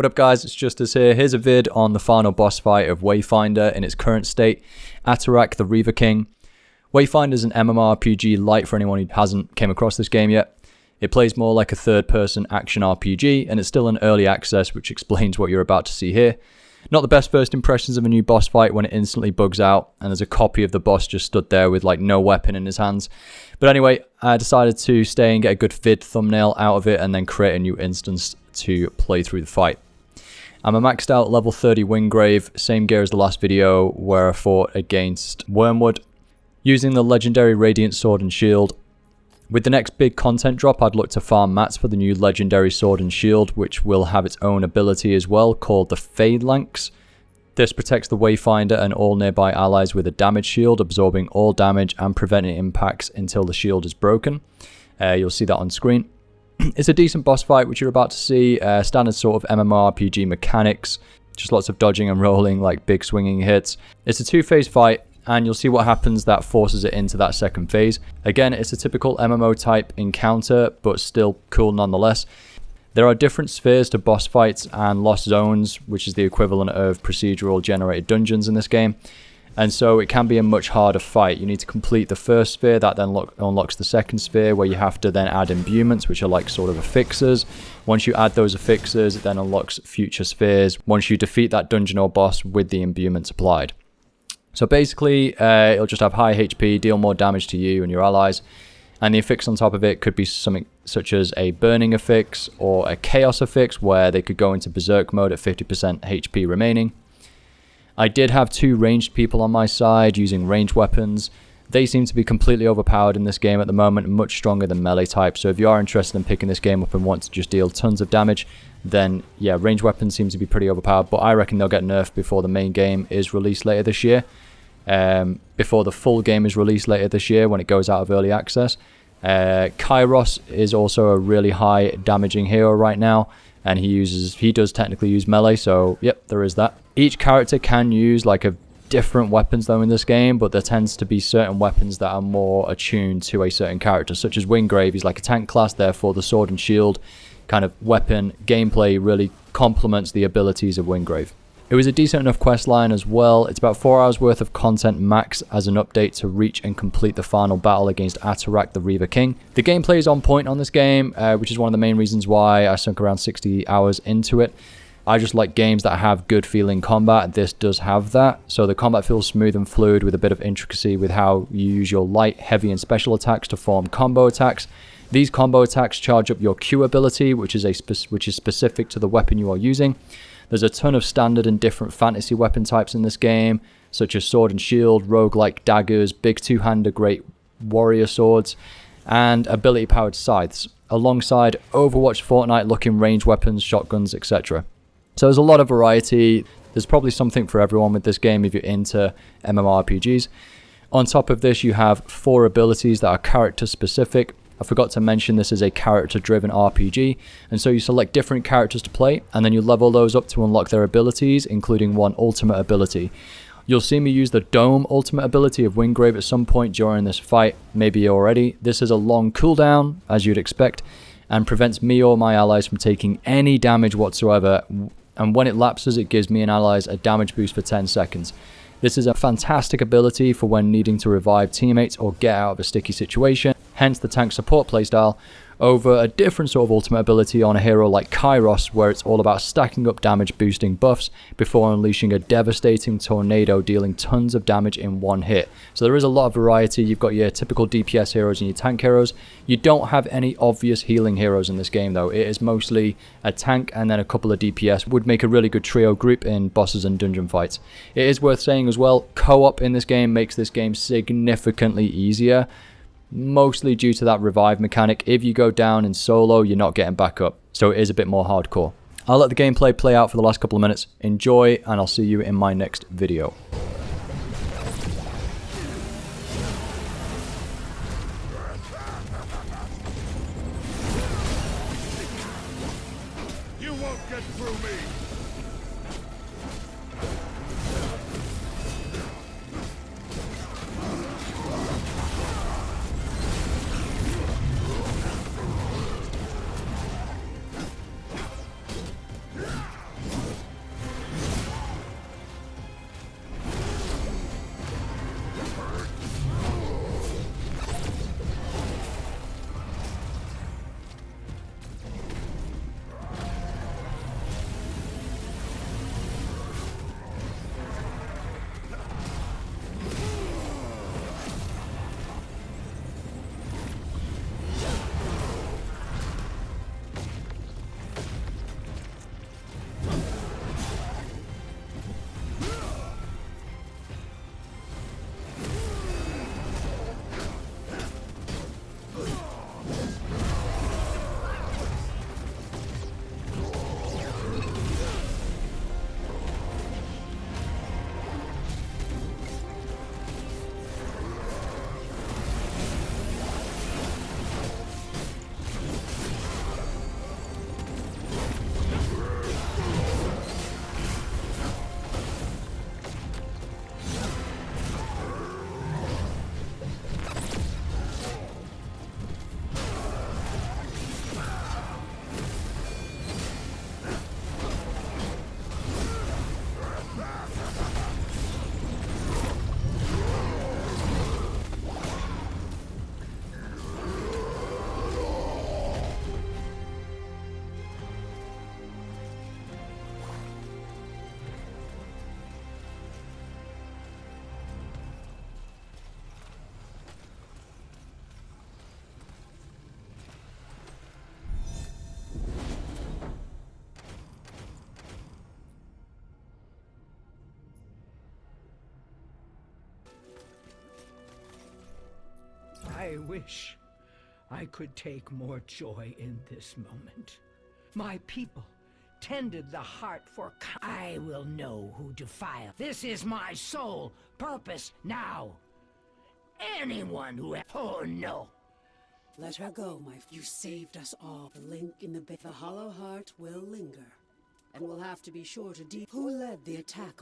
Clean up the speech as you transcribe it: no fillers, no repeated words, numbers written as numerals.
What up guys, it's Justice here. Here's a vid on the final boss fight of Wayfinder in its current state, Atarak the Reaver King. Wayfinder is an MMORPG light for anyone who hasn't came across this game yet. It plays more like a third-person action RPG, and it's still in early access, which explains what you're about to see here. Not the best first impressions of a new boss fight when it instantly bugs out, and there's a copy of the boss just stood there with like no weapon in his hands. But anyway, I decided to stay and get a good vid thumbnail out of it, and then create a new instance to play through the fight. I'm a maxed out level 30 Wingrave, same gear as the last video where I fought against Wormwood, using the legendary Radiant Sword and Shield. With the next big content drop, I'd look to farm mats for the new legendary Sword and Shield, which will have its own ability as well, called the Phalanx. This protects the Wayfinder and all nearby allies with a damage shield, absorbing all damage and preventing impacts until the shield is broken. You'll see that on screen. It's a decent boss fight, which you're about to see. Standard sort of MMORPG mechanics, just lots of dodging and rolling, like big swinging hits. It's a two-phase fight, and you'll see what happens that forces it into that second phase. Again, it's a typical MMO type encounter, but still cool nonetheless. There are different spheres to boss fights and lost zones, which is the equivalent of procedural generated dungeons in this game. And so it can be a much harder fight. You need to complete the first sphere, that then unlocks the second sphere, where you have to then add imbuments, which are like sort of affixers. Once you add those affixers, it then unlocks future spheres once you defeat that dungeon or boss with the imbuments applied. So basically, it'll just have high HP, deal more damage to you and your allies. And the affix on top of it could be something such as a burning affix or a chaos affix, where they could go into berserk mode at 50% HP remaining. I did have two ranged people on my side using ranged weapons. They seem to be completely overpowered in this game at the moment, much stronger than melee type. So if you are interested in picking this game up and want to just deal tons of damage, then yeah, ranged weapons seem to be pretty overpowered. But I reckon they'll get nerfed before the main game is released later this year. Before the full game is released later this year when it goes out of early access. Kairos is also a really high damaging hero right now, and he does technically use melee, so yep, there is that. Each character can use like a different weapons though in this game, but there tends to be certain weapons that are more attuned to a certain character, such as Wingrave. He's like a tank class, therefore the sword and shield kind of weapon gameplay really complements the abilities of Wingrave. It was a decent enough quest line as well. It's about 4 hours worth of content max as an update to reach and complete the final battle against Atarak the Reaver King. The gameplay is on point on this game, which is one of the main reasons why I sunk around 60 hours into it. I just like games that have good feeling combat. This does have that. So the combat feels smooth and fluid with a bit of intricacy with how you use your light, heavy and special attacks to form combo attacks. These combo attacks charge up your Q ability, which is specific to the weapon you are using. There's a ton of standard and different fantasy weapon types in this game, such as sword and shield, roguelike daggers, big two-hander great warrior swords, and ability-powered scythes, alongside Overwatch Fortnite-looking range weapons, shotguns, etc. So there's a lot of variety. There's probably something for everyone with this game if you're into MMORPGs. On top of this, you have 4 abilities that are character-specific. I forgot to mention this is a character-driven RPG, and so you select different characters to play, and then you level those up to unlock their abilities, including one ultimate ability. You'll see me use the Dome ultimate ability of Wingrave at some point during this fight, maybe already. This is a long cooldown, as you'd expect, and prevents me or my allies from taking any damage whatsoever, and when it lapses, it gives me and allies a damage boost for 10 seconds. This is a fantastic ability for when needing to revive teammates or get out of a sticky situation, hence the tank support playstyle, over a different sort of ultimate ability on a hero like Kairos, where it's all about stacking up damage boosting buffs before unleashing a devastating tornado dealing tons of damage in one hit. So there is a lot of variety. You've got your typical DPS heroes and your tank heroes. You don't have any obvious healing heroes in this game though. It is mostly a tank and then a couple of DPS. Would make a really good trio group in bosses and dungeon fights. It is worth saying as well, co-op in this game makes this game significantly easier, mostly due to that revive mechanic. If you go down in solo, you're not getting back up, so it is a bit more hardcore. I'll let the gameplay play out for the last couple of minutes. Enjoy, and I'll see you in my next video. You won't get through me. I wish I could take more joy in this moment. My people tended the heart for I will know who defile. This is my sole purpose now. Anyone who oh no. Let her go, you saved us all. The link in the hollow heart will linger. And we'll have to be sure to who led the attack.